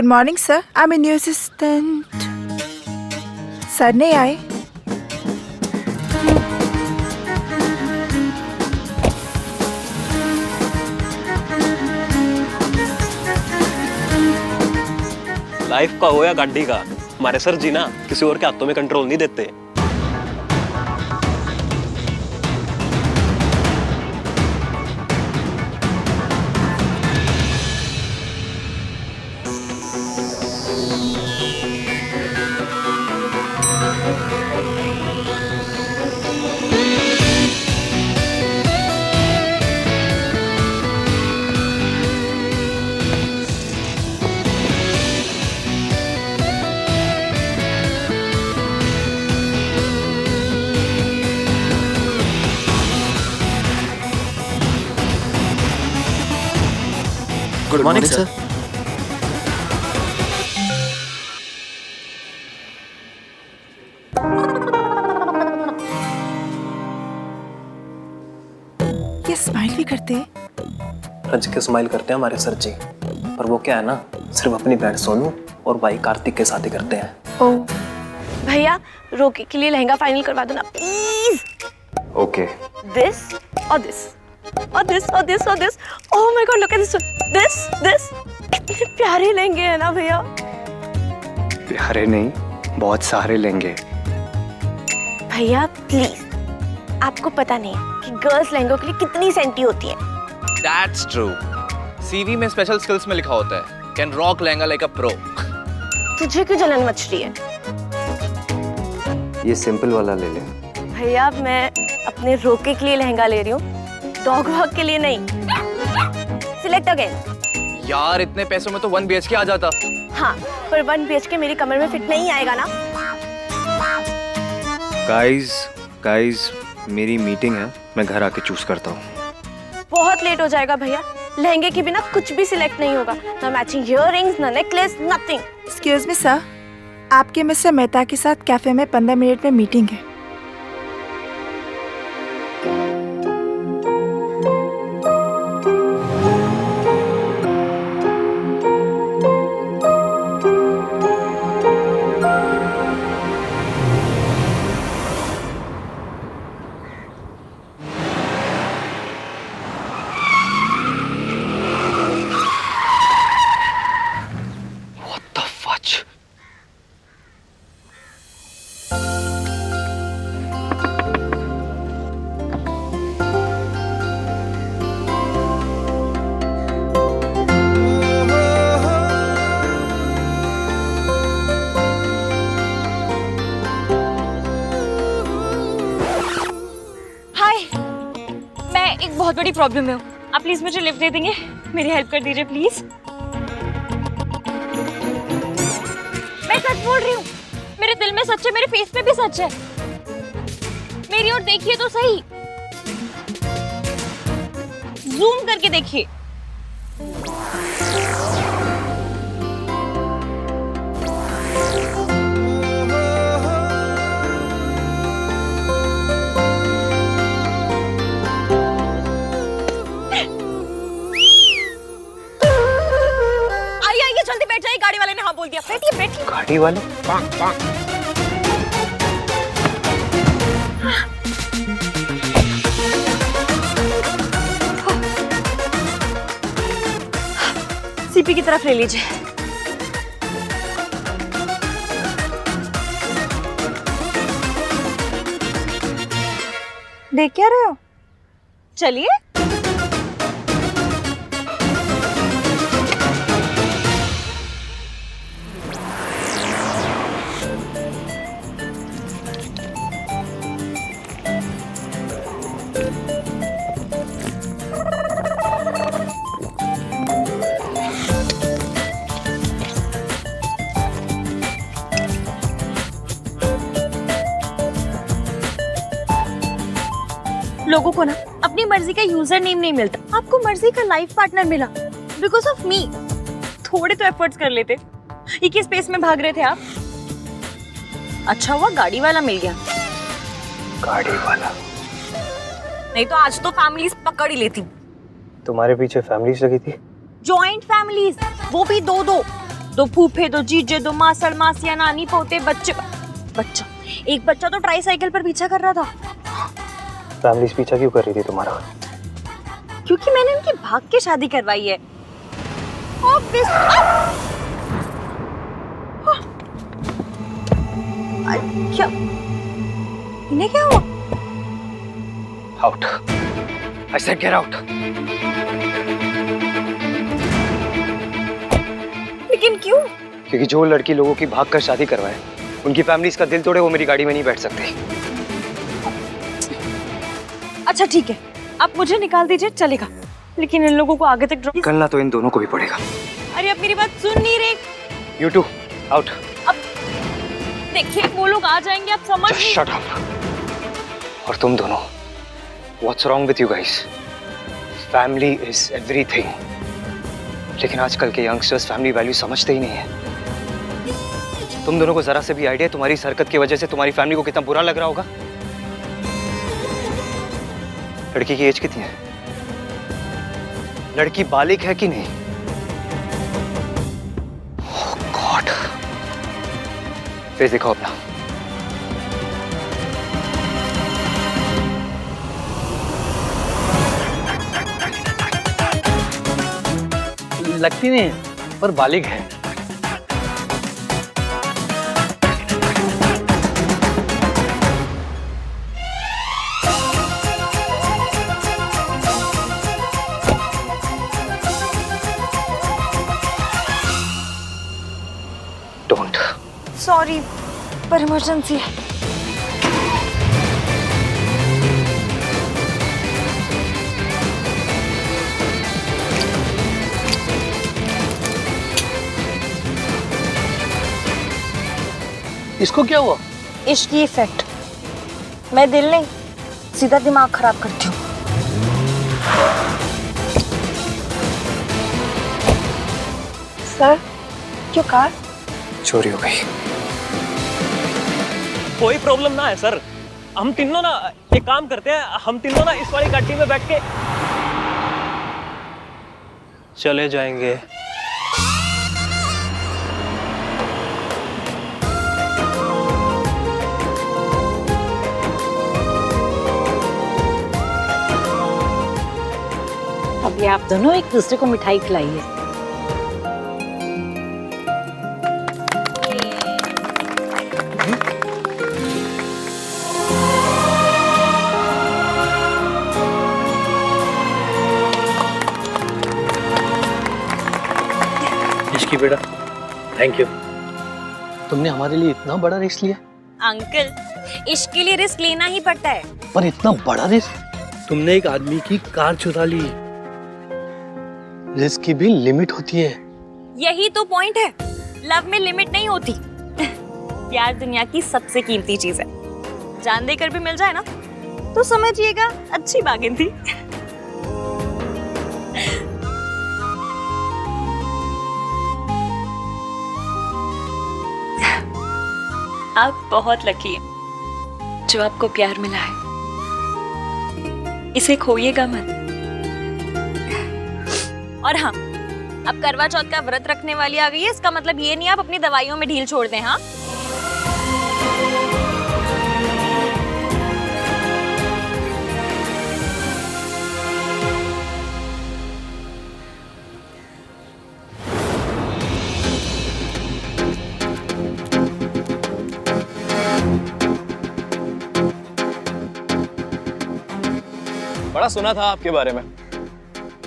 Good morning sir, I am new assistant. Sir नहीं आए। Life का हो या गाड़ी का, हमारे सर जी ना किसी और के हाथों में कंट्रोल नहीं देते। Good morning sir. ये स्माइल भी करते हैं। रज के स्माइल करते हैं हमारे सर जी, पर वो क्या है ना, सिर्फ अपनी बहन सोनू और भाई कार्तिक के साथ ही करते हैं। ओ भैया रोकी के लिए लहंगा फाइनल करवा दो ना प्लीज। ओके। दिस और दिस और दिस और दिस और this. Oh my God, look at this this. कितने प्यारे लहंगे हैं ना भैया। प्यारे नहीं, बहुत सारे लेंगे। भैया प्लीज, आपको पता नहीं कि गर्ल्स लहंगों के लिए कितनी सेंटी होती है। That's true. CV में स्पेशल स्किल्स में लिखा होता है can rock lehenga like a pro. तुझे क्यों जलन मच रही है? ये सिंपल वाला ले ले। भैया मैं अपने रोके के लिए लहंगा ले रही हूँ, डॉग वॉक के लिए नहीं। Select again. यार इतने पैसों में तो 1 BHK आ जाता। हाँ, पर 1 BHK मेरी कमर में फिट नहीं आएगा ना। गाइस, मेरी मीटिंग है, मैं घर आके चूज करता हूँ। बहुत लेट हो जाएगा भैया, लहंगे के बिना कुछ भी सिलेक्ट नहीं होगा। ना मैचिंग इयररिंग्स, ना necklace, nothing. Excuse me sir, आपके मिस्टर मेहता के साथ कैफे में 15 मिनट में मीटिंग है। बहुत बड़ी प्रॉब्लम है, आप प्लीज मुझे लिफ्ट दे देंगे? मेरी हेल्प कर दीजिए प्लीज। मैं सच बोल रही हूँ, मेरे दिल में सच है, मेरे फेस पे भी सच है। मेरी ओर देखिए तो सही, जूम करके देखिए। गाड़ी वाले ने हाँ बोल दिया। बैठिए बैठिए। गाड़ी वाले? सीपी की तरफ ले लीजिए। देख क्या रहे हो? चलिए। लोगों को ना अपनी मर्जी का यूजर नेम नहीं मिलता, आपको मर्जी का लाइफ पार्टनर मिला बिकॉज ऑफ मी। थोड़े तो एफर्ट्स कर लेते। एक ही स्पेस में भाग रहे थे आप। अच्छा हुआ गाड़ी वाला मिल गया। गाड़ी वाला? नहीं तो आज तो फैमिलीज पकड़ ही लेती। तुम्हारे पीछे फैमिलीज लगी थी? जॉइंट फैमिलीज, वो भी दो दो फूफे दो जीजे दो मासड़ मासिया नानी पोते बच्चे बच्चा एक बच्चा तो ट्राईसाइकिल पर पीछा कर रहा था। फैमिली पीछा क्यों कर रही थी तुम्हारा? क्योंकि मैंने उनकी भाग के शादी करवाई है। क्या इन्हें क्या हुआ? Out. I said get out. लेकिन क्यों? क्योंकि जो लड़की लोगों की भाग कर शादी करवाए, उनकी फैमिली का दिल तोड़े, वो मेरी गाड़ी में नहीं बैठ सकते। अच्छा ठीक है, आप मुझे निकाल दीजिए चलेगा, लेकिन इन लोगों को आगे तक ड्रॉप निकलना तो इन दोनों को भी पड़ेगा। अरे अब मेरी बात सुन नहीं रहे। You two out. अब देखिए वो लोग आ जाएंगे, आप समझ नहीं। Shut up. और तुम दोनों, what's wrong with you guys? Family is everything. लेकिन आजकल के यंगस्टर्स फैमिली वैल्यू समझते ही नहीं है। तुम दोनों को जरा से भी आइडिया तुम्हारी इस हरकत की वजह से तुम्हारी फैमिली को कितना बुरा लग रहा होगा? लड़की की एज कितनी है? लड़की बालिग है कि नहीं? ओह गॉड। फेस दिखाओ अपना। लगती नहीं है, पर बालिग है। डोंट। सॉरी पर इमरजेंसी है। इसको क्या हुआ? इश्क की इफेक्ट। मैं दिल नहीं, सीधा दिमाग खराब करती हूँ। सर, क्यों कार? चोरी हो गई। कोई प्रॉब्लम ना है सर। हम तीनों ना एक काम करते हैं, हम तीनों ना इस वाली गाड़ी में बैठ के चले जाएंगे। अभी आप दोनों एक दूसरे को मिठाई खिलाइए। इसकी बेटा, थैंक यू। तुमने हमारे लिए इतना बड़ा रिस्क लिया। अंकल, इश्क के लिए रिस्क लेना ही पड़ता है। पर इतना बड़ा रिस्क? तुमने एक आदमी की कार चुरा ली। रिस्क की भी लिमिट होती है। यही तो पॉइंट है, लव में लिमिट नहीं होती। प्यार दुनिया की सबसे कीमती चीज है। जान देकर भी मिल जाए ना तो समझिएगा अच्छी बार्गेन थी। आप बहुत लकी हैं जो आपको प्यार मिला है। इसे खोइएगा मत। और हाँ, अब करवा चौथ का व्रत रखने वाली आ गई है, इसका मतलब ये नहीं आप अपनी दवाइयों में ढील छोड़ दें। हाँ, बड़ा सुना था आपके बारे में,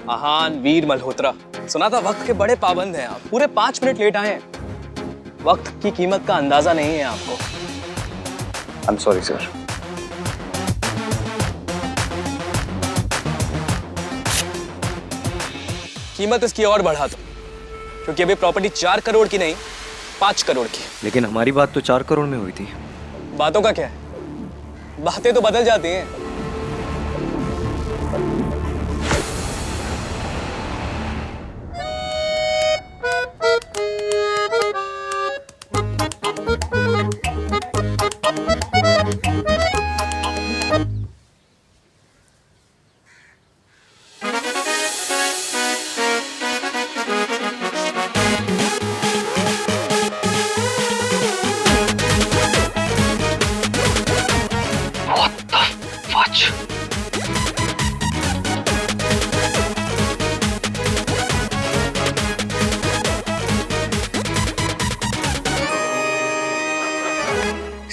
आहान वीर मल्होत्रा। सुना था वक्त के बड़े पाबंद हैं आप, पूरे 5 मिनट लेट आए हैं। वक्त की कीमत का अंदाजा नहीं है आपको। I am sorry sir. कीमत इसकी और बढ़ा दो, क्योंकि अभी प्रॉपर्टी 4 करोड़ की नहीं 5 करोड़ की। लेकिन हमारी बात तो 4 करोड़ में हुई थी। बातों का क्या है, बातें तो बदल जाती हैं।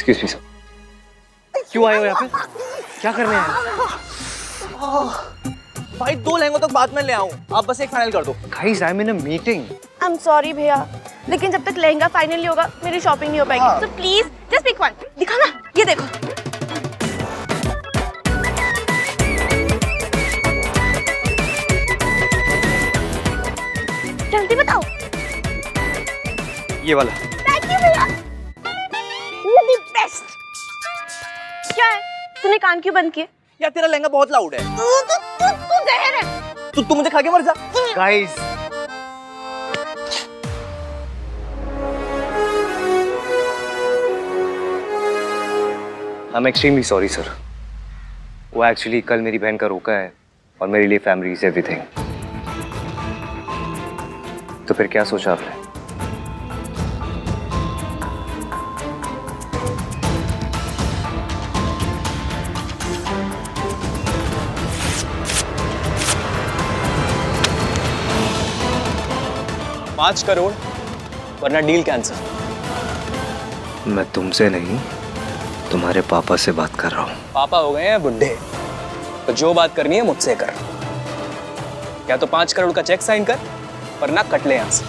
एक्सक्यूज मी सर, क्यों आए हो यहाँ पे? क्या करने आए हो? भाई 2 लहंगों तक बाद में ले आऊं, आप बस एक फाइनल कर दो। Guys, I'm in a meeting. I am sorry भैया, लेकिन जब तक लहंगा फाइनली होगा मेरी शॉपिंग नहीं हो पाएगी। So please just pick one. दिखा ना, ये देखो। जल्दी बताओ। ये वाला। थैंक यू भैया, यू द बेस्ट। क्या है, तूने कान क्यों बंद किए? यार तेरा लहंगा बहुत लाउड है। तू जहर है। तू मुझे खा के मर जा। Guys. I'm extremely sorry, sir. वो एक्चुअली कल मेरी बहन का रोका है और मेरे लिए फैमिली इज एवरीथिंग। तो फिर क्या सोचा आपने? $5 करोड़ वरना डील कैंसिल। मैं तुमसे नहीं, तुम्हारे पापा से बात कर रहा हूँ। पापा हो गए हैं बुढ़े, तो जो बात करनी है मुझसे कर। या तो 5 करोड़ का चेक साइन कर, वरना कट ले यहाँ से।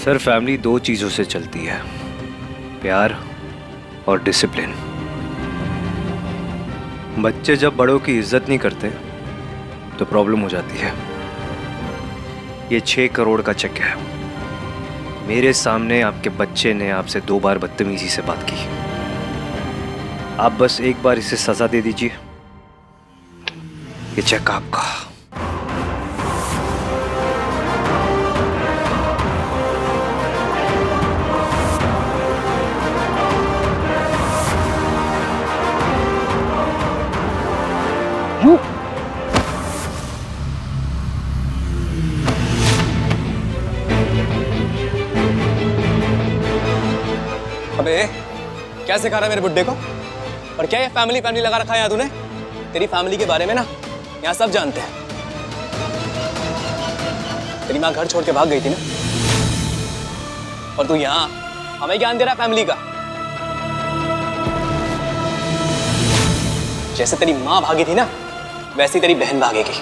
सर, फैमिली 2 चीजों से चलती है, प्यार और डिसिप्लिन। बच्चे जब बड़ों की इज्जत नहीं करते तो प्रॉब्लम हो जाती है। ये 6 करोड़ का चेक है। मेरे सामने आपके बच्चे ने आपसे 2 बार बदतमीजी से बात की। आप बस एक बार इसे सजा दे दीजिए, ये चेक आपका। अबे क्या सिखा रहा है मेरे बुड्ढे को? और क्या ये फैमिली फैमिली लगा रखा है यहाँ तूने? तेरी फैमिली के बारे में ना यहाँ सब जानते हैं। तेरी माँ घर छोड़ के भाग गई थी ना, और तू यहाँ हमें ज्ञान दे रहा है फैमिली का। जैसे तेरी माँ भागी थी ना, वैसी तेरी बहन भागेगी।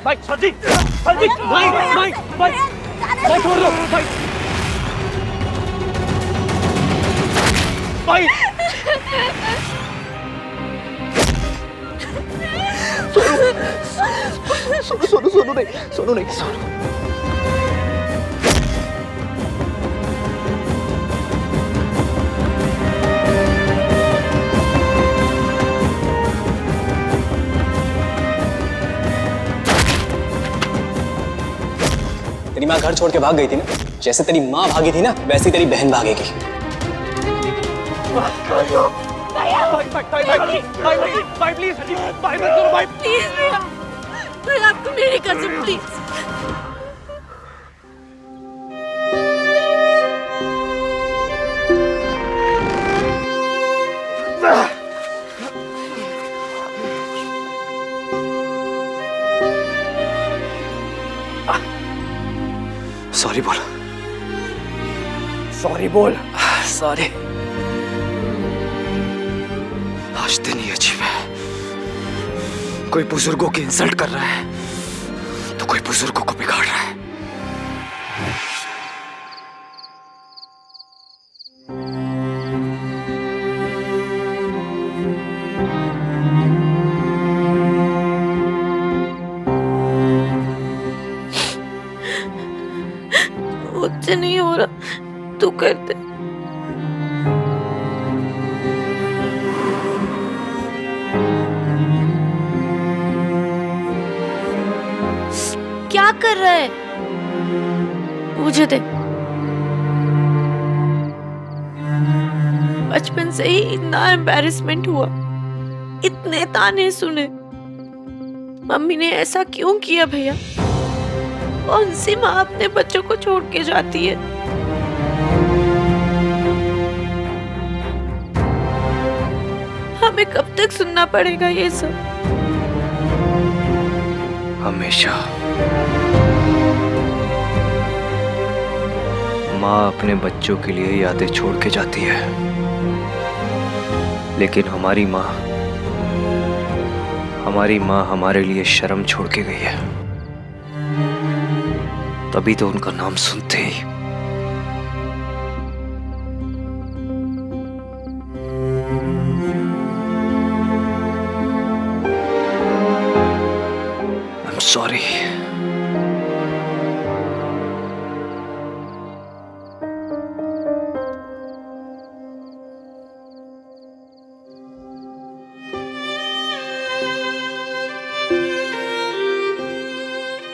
भाई सर जी, भाई छोड़ दो भाई। भाई सोनू नहीं। तेरी माँ घर छोड़ के भाग गई थी ना, जैसे तेरी माँ भागी थी ना, वैसी तेरी बहन भागेगी। भाई प्लीज, भाई मत करो भाई। प्लीज भैया, भैया आपको मेरी कसम प्लीज। सॉरी बोल। सॉरी बोल। सॉरी। आज दिन ही अजीब है। कोई बुजुर्गों की इंसल्ट कर रहा है तो कोई बुजुर्गों को बिगाड़ रहा है। क्या कर रहा है? मुझे दे। बचपन से ही इतना एम्बैरेसमेंट हुआ, इतने ताने सुने। मम्मी ने ऐसा क्यों किया भैया? कौन सी माँ अपने बच्चों को छोड़ के जाती है? हमें कब तक सुनना पड़ेगा ये सब? हमेशा। माँ अपने बच्चों के लिए यादें छोड़ के जाती है, लेकिन हमारी माँ हमारे लिए शर्म छोड़ के गई है। तभी तो उनका नाम सुनते ही I'm sorry.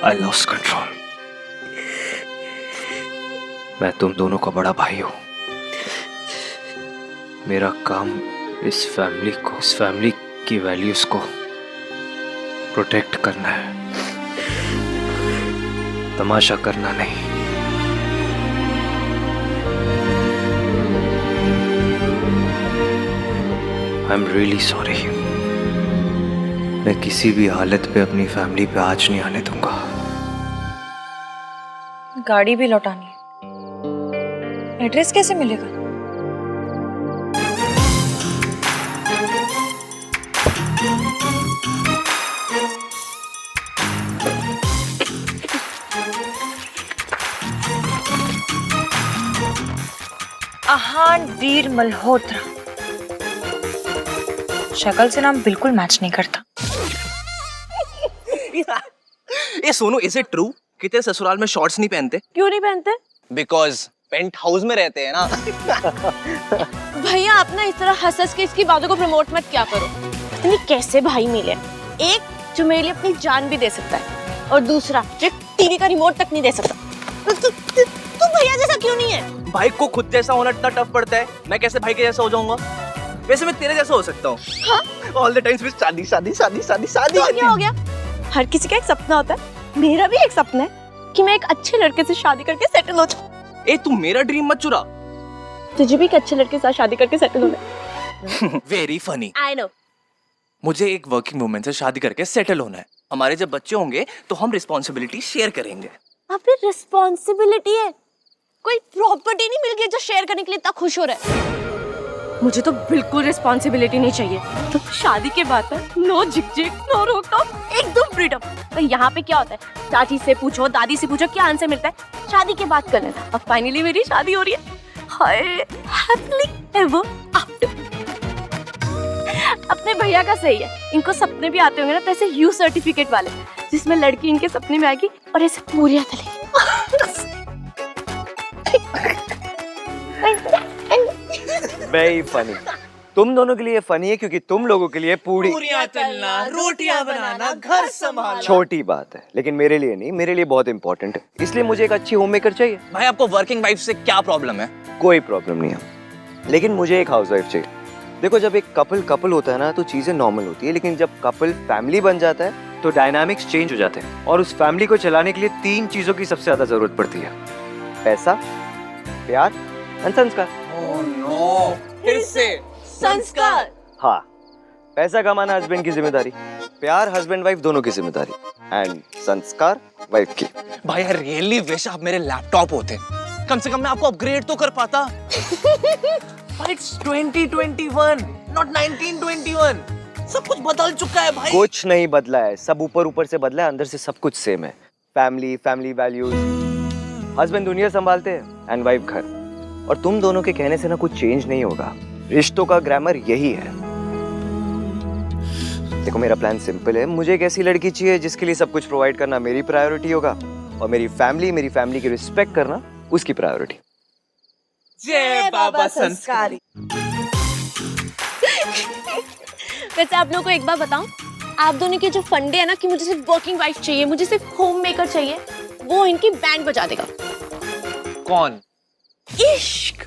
I lost control. मैं तुम दोनों का बड़ा भाई हूं। मेरा काम इस फैमिली की वैल्यूज को प्रोटेक्ट करना है, तमाशा करना नहीं। I am really sorry. मैं किसी भी हालत पे अपनी फैमिली पे आँच नहीं आने दूंगा। गाड़ी भी लौटानी है, एड्रेस कैसे मिलेगा? आहान वीर मल्होत्रा। शक्ल से नाम बिल्कुल मैच नहीं करता। ये सोनू, इज इट ट्रू कि तेरे ससुराल में शॉर्ट्स नहीं पहनते? क्यों नहीं पहनते? बिकॉज पेंट हाउस में रहते हैं ना। भैया आप ना इस तरह हंस के इसकी बातों को प्रमोट मत क्या करो। इतनी कैसे भाई मिले? एक जो मेरे लिए अपनी जान भी दे सकता है और दूसरा जो टीवी का रिमोट तक नहीं दे सकता। तू भैया जैसा क्यों नहीं है? भाई को खुद जैसा होना इतना टफ पड़ता है, मैं कैसे भाई के जैसा हो जाऊंगा? वैसे मैं तेरे जैसा हो सकता हूँ। हाँ? ऑल द टाइम्स शादी शादी शादी शादी शादी। तो क्या हो गया? हर किसी का एक सपना होता है, मेरा भी एक सपना है कि मैं एक अच्छे लड़के से शादी करके सेटल हो जाऊं। ए तू मेरा ड्रीम मत चुरा। तुझे भी एक अच्छे लड़के के साथ शादी करके सेटल होना है। Very funny. I know. मुझे एक वर्किंग वुमन से शादी करके सेटल होना है। हमारे जब बच्चे होंगे तो हम रिस्पॉन्सिबिलिटी शेयर करेंगे। अबे रिस्पॉन्सिबिलिटी है, कोई प्रॉपर्टी नहीं मिल गई जो शेयर करने के लिए इतना खुश हो रहा है। मुझे तो बिल्कुल रिस्पॉन्सिबिलिटी नहीं चाहिए। तो शादी के बाद नो झिकझिक, नो रोक-टोक, एकदम फ्रीडम। तो यहाँ पे क्या होता है? चाची से पूछो, दादी से पूछो, क्या आंसर मिलता है? शादी के बाद कर लेना। अब फाइनली मेरी शादी हो रही है। हाय हैप्पीली एवर आफ्टर। अपने भैया का सही है, इनको सपने भी आते होंगे ना, ऐसे यू सर्टिफिकेट वाले जिसमें लड़की इनके सपने में आएगी और ऐसे पूरी चलेगी। Very funny. तुम दोनों के लिए फनी है क्योंकि तुम लोगों के लिए पूरियां तलना, रोटियां बनाना, घर संभालना छोटी बात है, लेकिन मेरे लिए नहीं, मेरे लिए बहुत इंपॉर्टेंट है। इसलिए मुझे एक अच्छी होम मेकर चाहिए। भाई आपको वर्किंग वाइफ से क्या प्रॉब्लम है? कोई प्रॉब्लम नहीं है, लेकिन मुझे एक हाउसवाइफ चाहिए। देखो, जब एक कपल होता है ना तो चीजें नॉर्मल होती है, लेकिन जब कपल फैमिली बन जाता है तो डायनामिक्स चेंज हो जाते हैं। और उस फैमिली को चलाने के लिए 3 चीजों की सबसे ज्यादा जरूरत पड़ती है: पैसा, प्यार और संस्कार। ओह नो, फिर से संस्कार। हाँ, पैसा कमाना हस्बैंड की जिम्मेदारी, प्यार हस्बैंड वाइफ दोनों की जिम्मेदारी, एंड संस्कार वाइफ की। भाई आई रियली विश आप मेरे लैपटॉप होते, कम से कम मैं आपको अपग्रेड तो कर पाता। But it's 2021, not 1921. सब कुछ बदल चुका है भाई। कुछ नहीं बदला है, सब ऊपर से बदला है, अंदर से सब कुछ सेम है। फैमिली वैल्यूज, हस्बैंड दुनिया संभालते हैं एंड वाइफ घर। और तुम दोनों के कहने से ना कुछ चेंज नहीं होगा। रिश्तों का ग्रामर यही है। देखो, मेरा प्लान सिंपल है। मुझे एक ऐसी लड़की चाहिए जिसके लिए सब कुछ प्रोवाइड करना मेरी प्रायोरिटी होगा और मेरी फैमिली की रिस्पेक्ट करना उसकी प्रायोरिटी। जय बाबा संस्कारी। वैसे आप लोगों को एक बार बताऊं, आप दोनों के जो फंडे है ना कि मुझे सिर्फ वर्किंग वाइफ चाहिए, मुझे सिर्फ होम मेकर चाहिए, वो इनकी बैंड बजा देगा। कौन? इश्क।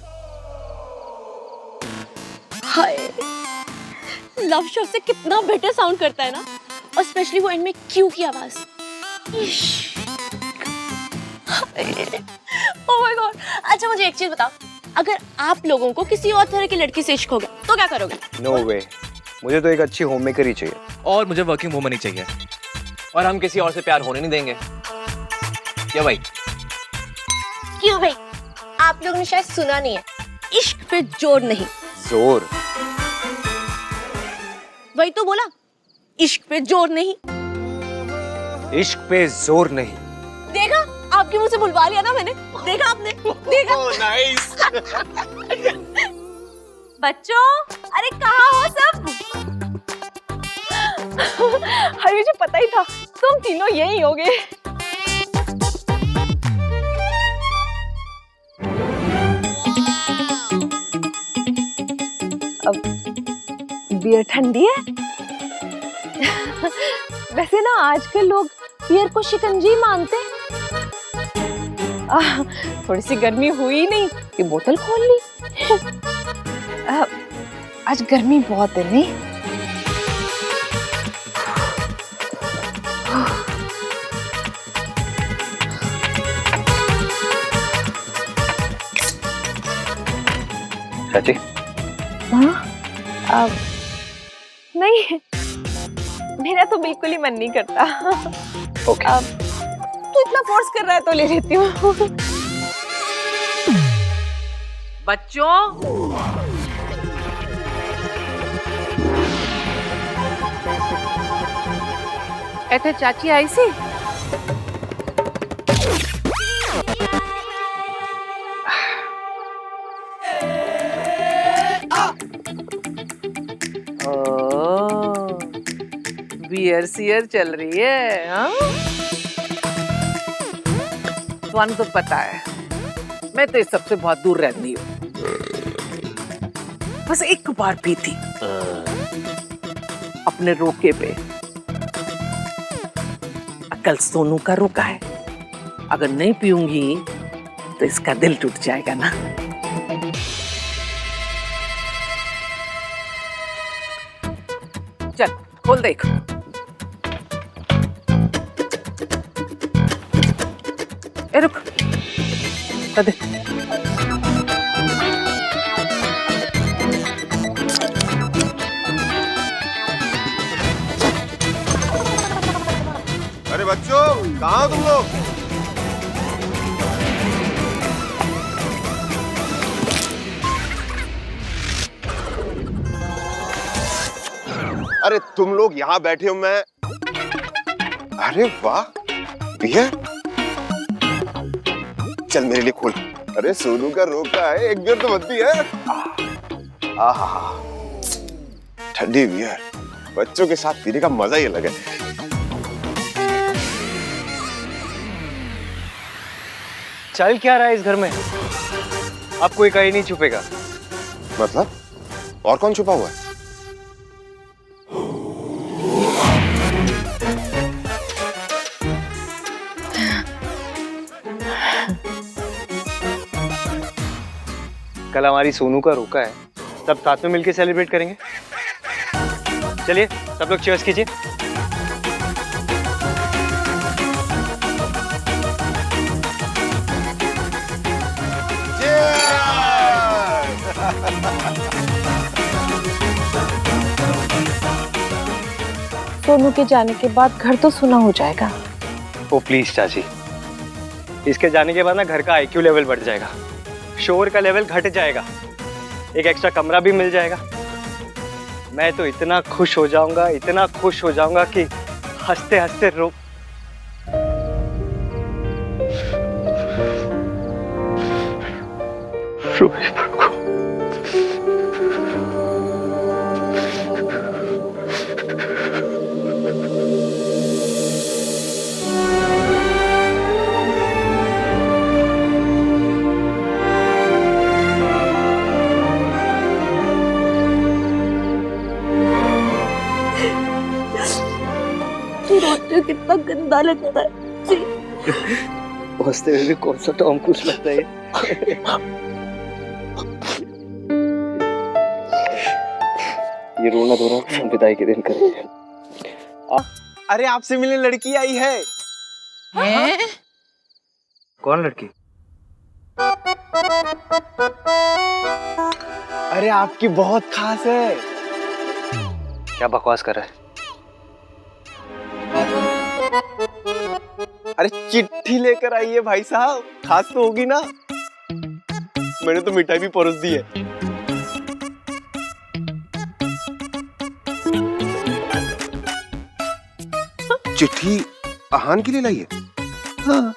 हाय, लव शब्द से कितना बेटर साउंड करता है ना, और स्पेशली वो एंड में क्यू की आवाज। Oh my God. अच्छा मुझे एक चीज बताओ, अगर आप लोगों को किसी और तरह की लड़की से इश्क हो गया तो क्या करोगे? नो वे, मुझे तो एक अच्छी होम मेकर ही चाहिए। और मुझे वर्किंग वुमन ही चाहिए। और हम किसी और से प्यार होने नहीं देंगे। क्या भाई? क्यों भाई? आप लोगों ने शायद सुना नहीं है, इश्क पे जोर नहीं। जोर? वही तो बोला, इश्क पे जोर नहीं। इश्क पे जोर नहीं। देखा, आपके मुंह से बुलवा लिया ना मैंने। देखा आपने? देखा? नाइस। बच्चों, अरे कहाँ हो सब? अरे मुझे पता ही था तुम तीनों यही होगे। अब बियर ठंडी है। वैसे ना आजकल लोग बियर को शिकंजी मानते हैं। थोड़ी सी गर्मी हुई नहीं कि बोतल खोल ली। आज गर्मी बहुत है नहीं? चाची? हाँ, नहीं, मेरा तो बिल्कुल ही मन नहीं करता। ओके। तू इतना फोर्स कर रहा है तो ले लेती हूँ। बच्चों, ऐसे चाची आई सी। बियर सियर चल रही है, हाँ? तुम तो पता है, मैं तो इस सबसे बहुत दूर रहती हूँ। बस एक बार पी थी अपने रोके पे। कल सोनू का रोका है, अगर नहीं पीऊंगी तो इसका दिल टूट जाएगा ना। चल खोल देख। ए रुक, दे। अरे बच्चों, कहाँ हो तुम लोग? अरे तुम लोग यहाँ बैठे हो, मैं। अरे वाह, बियर। चल मेरे लिए खोल। अरे सोनू का रोका है, एक बियर तो बनती है। आहा, ठंडी बियर बच्चों के साथ पीने का मजा ही अलग है। चल क्या रहा है इस घर में? अब कोई कहीं नहीं छुपेगा। मतलब? और कौन छुपा हुआ है? कल हमारी सोनू का रोका है, सब साथ में मिलकर सेलिब्रेट करेंगे। चलिए सब लोग चीयर्स कीजिए। सोनू के जाने के बाद घर तो सुना हो जाएगा। ओ प्लीज चाची, इसके जाने के बाद ना घर का आईक्यू लेवल बढ़ जाएगा, शोर का लेवल घट जाएगा, एक एक्स्ट्रा कमरा भी मिल जाएगा। मैं तो इतना खुश हो जाऊंगा, इतना खुश हो जाऊंगा कि हंसते हंसते रो। मुझे कितना गंदा लगता है जी। हंसते हुए भी कौन सा टॉम क्रूज लगता है ये रोना धोना विदाई के दिन करेंगे। अरे आपसे मिलने लड़की आई है। कौन लड़की? अरे आपकी बहुत खास है। क्या बकवास कर रहा है? अरे चिट्ठी लेकर आई है भाई साहब, खास तो होगी ना। मैंने तो मिठाई भी परोस दी है। चिट्ठी आहान के लिए लाई है? हाँ।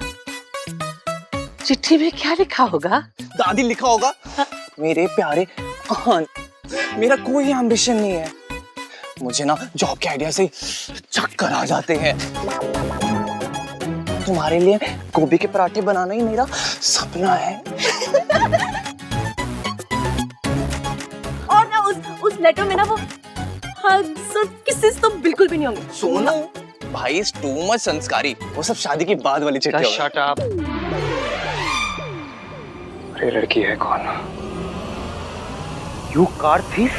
चिट्ठी में क्या लिखा होगा? दादी लिखा होगा, मेरे प्यारे आहान, मेरा कोई एम्बिशन नहीं है। मुझे ना जॉब के आइडिया से चक्कर आ जाते हैं। तुम्हारे लिए गोभी के पराठे बनाना ही मेरा सपना है। और ना उस लेटर में ना वो किसेस तो बिल्कुल भी नहीं होंगे। सोना भाई इज टू मच संस्कारी, वो सब शादी की बाद वाली चिट्ठी होगी। Shut up. अरे लड़की है कौन? You car thief?